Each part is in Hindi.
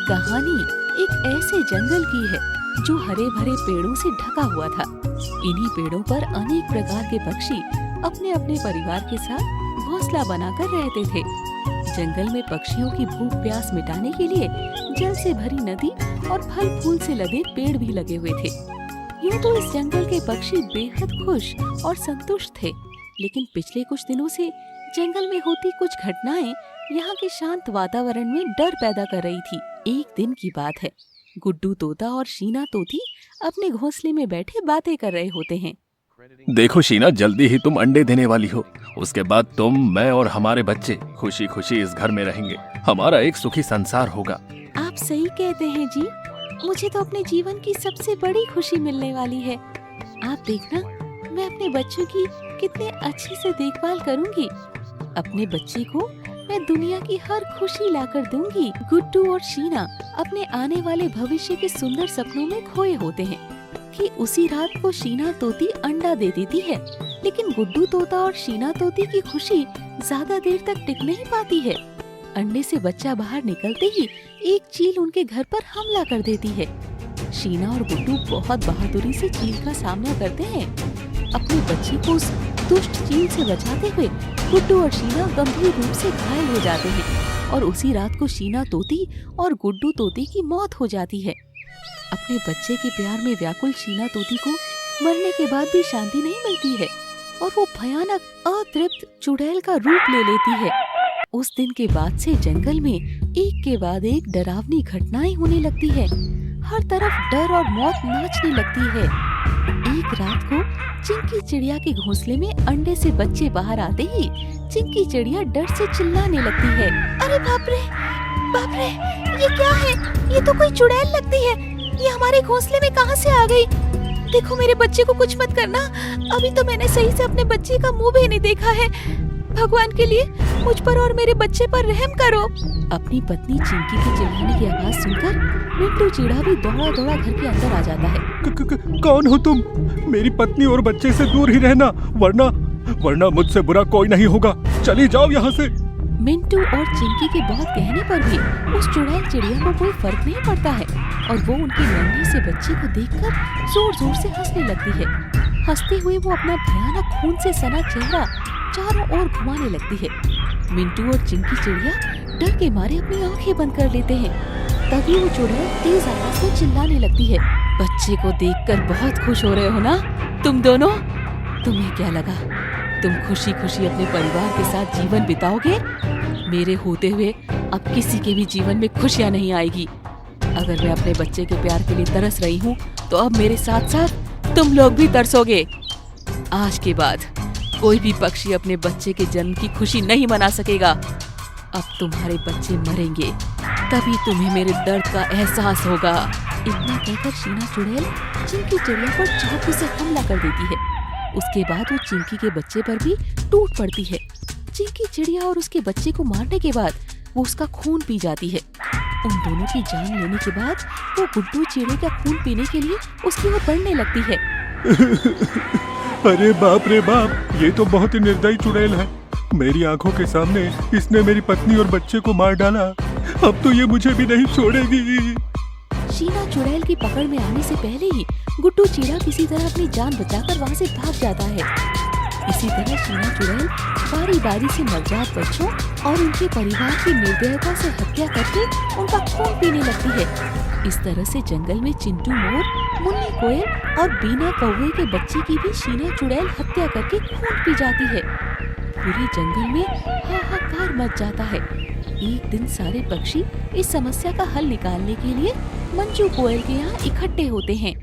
कहानी एक ऐसे जंगल की है जो हरे भरे पेड़ों से ढका हुआ था। इन्हीं पेड़ों पर अनेक प्रकार के पक्षी अपने अपने परिवार के साथ घोंसला बनाकर रहते थे। जंगल में पक्षियों की भूख प्यास मिटाने के लिए जल से भरी नदी और फल फूल से लदे पेड़ भी लगे हुए थे। यूं तो इस जंगल के पक्षी बेहद खुश और संतुष्ट थे, लेकिन पिछले कुछ दिनों से जंगल में होती कुछ घटनाएं यहाँ के शांत वातावरण में डर पैदा कर रही थी। एक दिन की बात है, गुड्डू तोता और शीना तोती अपने घोंसले में बैठे बातें कर रहे होते हैं। देखो शीना, जल्दी ही तुम अंडे देने वाली हो। उसके बाद तुम, मैं और हमारे बच्चे खुशी खुशी इस घर में रहेंगे। हमारा एक सुखी संसार होगा। आप सही कहते हैं जी, मुझे तो अपने जीवन की सबसे बड़ी खुशी मिलने वाली है। आप देखना, मैं अपने बच्चों की कितने अच्छे से देखभाल करूंगी। अपने बच्चे को मैं दुनिया की हर खुशी लाकर दूंगी। गुड्डू और शीना अपने आने वाले भविष्य के सुंदर सपनों में खोए होते हैं कि उसी रात को शीना तोती अंडा दे देती है, लेकिन गुड्डू तोता और शीना तोती की खुशी ज्यादा देर तक टिक नहीं पाती है। अंडे से बच्चा बाहर निकलते ही एक चील उनके घर पर हमला कर देती है। शीना और गुड्डू बहुत बहादुरी से चील का सामना करते हैं। अपने बच्चे को उस दुष्ट चील से बचाते हुए गुड्डू और शीना गंभीर रूप से घायल हो जाते हैं और उसी रात को शीना तोती और गुड्डू तोती की मौत हो जाती है। अपने बच्चे के प्यार में व्याकुल शीना तोती को मरने के बाद भी शांति नहीं मिलती है और वो भयानक अतृप्त चुड़ैल का रूप ले लेती है। उस दिन के बाद से जंगल में एक के बाद एक डरावनी घटनाएं होने लगती है। हर तरफ डर और मौत नाचने लगती है। एक रात को चिंकी चिड़िया के घोंसले में अंडे से बच्चे बाहर आते ही चिंकी चिड़िया डर से चिल्लाने लगती है। अरे बाप रे, ये क्या है? ये तो कोई चुड़ैल लगती है। ये हमारे घोंसले में कहां से आ गई? देखो, मेरे बच्चे को कुछ मत करना। अभी तो मैंने सही से अपने बच्चे का मुंह भी नहीं देखा है। भगवान के लिए मुझ पर और मेरे बच्चे पर रहम करो। अपनी पत्नी चिंकी के चिल्लाने की आवाज सुनकर मिंटू चिड़ा भी दौड़ा दौड़ा घर के अंदर आ जाता है। कौन हो तुम? मेरी पत्नी और बच्चे से दूर ही रहना, वरना मुझसे बुरा कोई नहीं होगा। चली जाओ यहाँ से। मिंटू और चिंकी के बहुत कहने पर भी उस चुड़ैल चिड़िया को कोई फर्क नहीं पड़ता है और वो उनके नन्हे से बच्चे को देखकर जोर जोर से हंसने लगती है। हंसते हुए वो अपना भयानक खून से सना चेहरा चारों ओर घुमाने लगती है। मिंटू और चिंकी चिड़िया डर के मारे अपनी आंखें बंद कर लेते हैं। तभी वो चुड़ैल तेज आवाज में चिल्लाने लगती है। बच्चे को देखकर बहुत खुश हो रहे हो ना तुम दोनों? तुम्हें क्या लगा तुम खुशी खुशी अपने परिवार के साथ जीवन बिताओगे? मेरे होते हुए अब किसी के भी जीवन में खुशियाँ नहीं आएगी। अगर मैं अपने बच्चे के प्यार के लिए तरस रही हूँ तो अब मेरे साथ साथ तुम लोग भी तरसोगे। आज के बाद कोई भी पक्षी अपने बच्चे के जन्म की खुशी नहीं मना सकेगा। अब तुम्हारे बच्चे मरेंगे, तभी तुम्हें मेरे दर्द का एहसास होगा। इतना कहकर शीना चुड़ैल चिंकी चिड़िया पर चाकू से हमला कर देती है। उसके बाद वो चिंकी के बच्चे पर भी टूट पड़ती है। चिंकी चिड़िया और उसके बच्चे को मारने के बाद वो उसका खून पी जाती है। उन दोनों की जान लेने के बाद वो गुड्डू चिड़िया का खून पीने के लिए उसकी ओर बढ़ने लगती है। अरे बाप रे बाप, ये तो बहुत ही निर्दयी चुड़ैल है। मेरी आंखों के सामने इसने मेरी पत्नी और बच्चे को मार डाला। अब तो ये मुझे भी नहीं छोड़ेगी। शीना चुड़ैल की पकड़ में आने से पहले ही गुड्डू चिड़ा किसी तरह अपनी जान बचाकर वहाँ से भाग जाता है। इसी तरह शीना चुड़ैल बारी बारी से नवजात बच्चों और उनके परिवार की निर्दयता से हत्या करके उनका खून पीने लगती है। इस तरह से जंगल में चिंटू मोर, मुन्नी कोयल और बीना कौवे के बच्चे की भी शीना चुड़ैल हत्या करके खून पी जाती है। पूरे जंगल में हाहाकार मच जाता है। एक दिन सारे पक्षी इस समस्या का हल निकालने के लिए मंजू कोयल के यहाँ इकट्ठे होते हैं।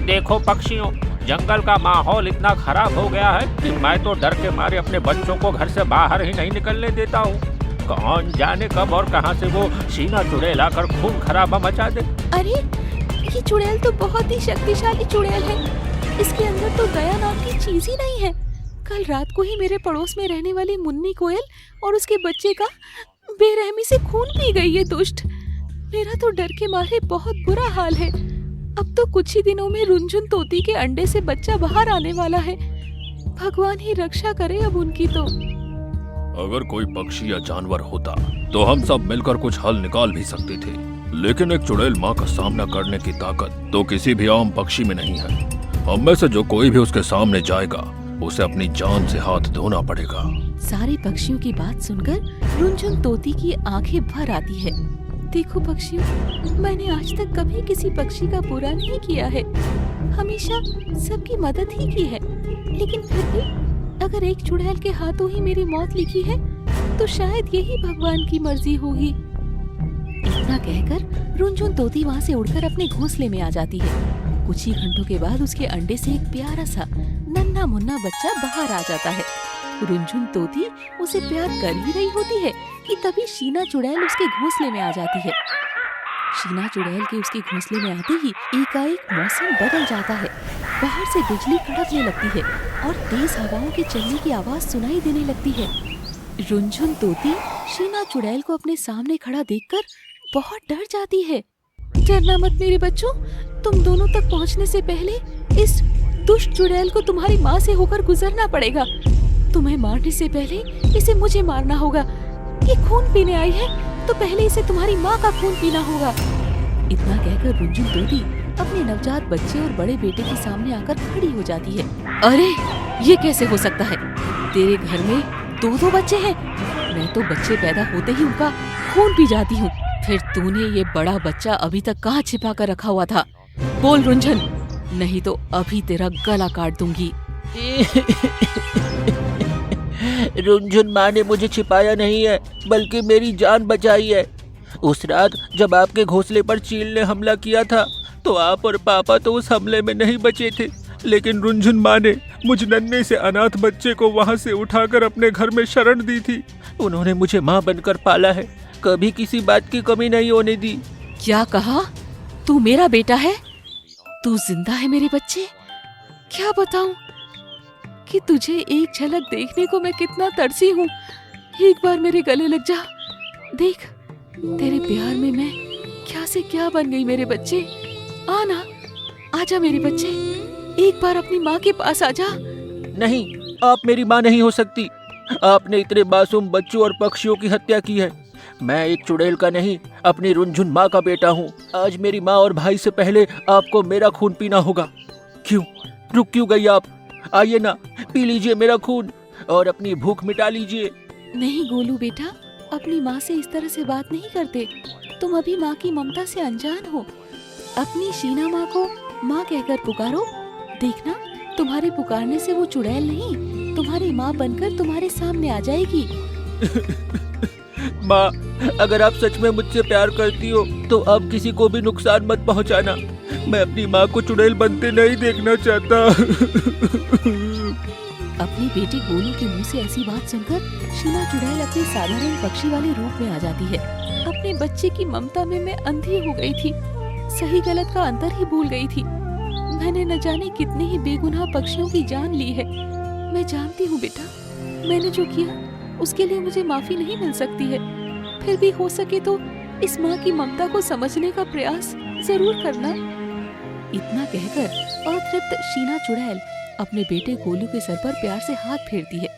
देखो पक्षियों, जंगल का माहौल इतना खराब हो गया है कि मैं तो डर के मारे अपने बच्चों को घर से बाहर ही नहीं निकलने देता हूँ। कौन जाने कब और कहां से वो शीना चुड़ैल आकर खून खराबा मचा दे। अरे, ये चुड़ैल तो बहुत ही शक्तिशाली चुड़ैल है। इसके अंदर तो दया नाम की चीज ही नहीं है। कल रात को ही मेरे पड़ोस में रहने वाली मुन्नी कोयल और उसके बच्चे का बेरहमी से खून पी गई ये दुष्ट। मेरा तो डर के मारे बहुत बुरा हाल है। अब तो कुछ ही दिनों में रुनझुन तोती के अंडे से बच्चा बाहर आने वाला है। भगवान ही रक्षा करे अब उनकी तो। अगर कोई पक्षी या जानवर होता तो हम सब मिलकर कुछ हल निकाल भी सकते थे, लेकिन एक चुड़ैल माँ का सामना करने की ताकत तो किसी भी आम पक्षी में नहीं है। हम में से जो कोई भी उसके सामने जाएगा उसे अपनी जान से हाथ धोना पड़ेगा। सारे पक्षियों की बात सुनकर रुनझुन तोती की आंखें भर आती है। देखो पक्षियों, मैंने आज तक कभी किसी पक्षी का बुरा नहीं किया है, हमेशा सबकी मदद ही की है, लेकिन फिर भी अगर एक चुड़ैल के हाथों ही मेरी मौत लिखी है तो शायद यही भगवान की मर्जी होगी। इतना कहकर रुनझुन तोती वहाँ से उड़कर अपने घोंसले में आ जाती है। कुछ ही घंटों के बाद उसके अंडे से एक प्यारा सा नन्हा मुन्ना बच्चा बाहर आ जाता है। रुनझुन तोती उसे प्यार कर ही रही होती है कि तभी शीना चुड़ैल उसके घोंसले में आ जाती है। शीना चुड़ैल के उसके घोंसले में आते ही एकाएक मौसम बदल जाता है। बाहर से बिजली कड़कने लगती है और तेज हवाओं के चलने की आवाज सुनाई देने लगती है। रुनझुन तोती शीना चुड़ैल को अपने सामने खड़ा देखकर बहुत डर जाती है। डरना मत मेरे बच्चों, तुम दोनों तक पहुंचने से पहले इस दुष्ट चुड़ैल को तुम्हारी माँ से होकर गुजरना पड़ेगा। तुम्हें मारने से पहले इसे मुझे मारना होगा। ये खून पीने आई है तो पहले इसे तुम्हारी माँ का खून पीना होगा। इतना कहकर रुनझुन तोती अपने नवजात बच्चे और बड़े बेटे के सामने आकर खड़ी हो जाती है। अरे ये कैसे हो सकता है? तेरे घर में दो बच्चे हैं। मैं तो बच्चे पैदा होते ही उनका खून पी जाती हूँ। फिर तूने ये बड़ा बच्चा अभी तक कहाँ छिपा कर रखा हुआ था? बोल रुनझुन, नहीं तो अभी तेरा गला काट दूंगी। रुनझुन माँ ने मुझे छिपाया नहीं है, बल्कि मेरी जान बचाई है। उस रात जब आपके घोंसले पर चील ने हमला किया था तो आप और पापा तो उस हमले में नहीं बचे थे, लेकिन रुनझुन माँ ने मुझ नन्हे से अनाथ बच्चे को वहाँ से उठाकर अपने घर में शरण दी थी। उन्होंने मुझे माँ बनकर पाला है, कभी किसी बात की कमी नहीं होने दी। क्या कहा? तू मेरा बेटा है? तू जिंदा है मेरे बच्चे? क्या बताऊं कि तुझे एक झलक देखने को मैं कितना तरसी हूँ। एक बार मेरे गले लग जा, देख तेरे प्यार में मैं क्या से क्या बन गई। मेरे बच्चे आना, आजा मेरे बच्चे, एक बार अपनी माँ के पास आजा। नहीं, आप मेरी माँ नहीं हो सकती। आपने इतने मासूम बच्चों और पक्षियों की हत्या की है। मैं एक चुड़ैल का नहीं, अपनी रुनझुन माँ का बेटा हूँ। आज मेरी माँ और भाई से पहले आपको मेरा खून पीना होगा। क्यों रुक क्यों गई आप? आइए ना, पी लीजिए मेरा खून और अपनी भूख मिटा लीजिए। नहीं गोलू बेटा, अपनी माँ से इस तरह से बात नहीं करते। तुम अभी माँ की ममता से अनजान हो। अपनी शीना माँ को माँ कहकर पुकारो। देखना, तुम्हारे पुकारने से वो चुड़ैल नहीं, तुम्हारी माँ बनकर तुम्हारे सामने आ जाएगी। माँ, अगर आप सच में मुझसे प्यार करती हो तो अब किसी को भी नुकसान मत पहुँचाना। मैं अपनी माँ को चुड़ैल बनते नहीं देखना चाहता। अपने बेटे गोलू के मुंह से ऐसी बात सुनकर शीना चुड़ैल अपने साधारण पक्षी वाले रूप में आ जाती है। अपने बच्चे की ममता में मैं अंधी हो गई थी, सही गलत का अंतर ही भूल गई थी। मैंने न जाने कितने ही बेगुनाह पक्षियों की जान ली है। मैं जानती हूँ बेटा, मैंने जो किया उसके लिए मुझे माफी नहीं मिल सकती है। फिर भी हो सके तो इस माँ की ममता को समझने का प्रयास जरूर करना। इतना कहकर अतृप्त शीना चुड़ैल अपने बेटे गोलू के सर पर प्यार से हाथ फेरती है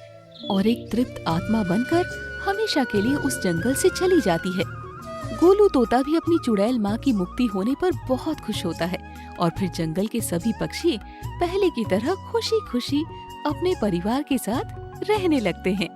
और एक तृप्त आत्मा बनकर हमेशा के लिए उस जंगल से चली जाती है। गोलू तोता भी अपनी चुड़ैल माँ की मुक्ति होने पर बहुत खुश होता है और फिर जंगल के सभी पक्षी पहले की तरह खुशी खुशी अपने परिवार के साथ रहने लगते हैं।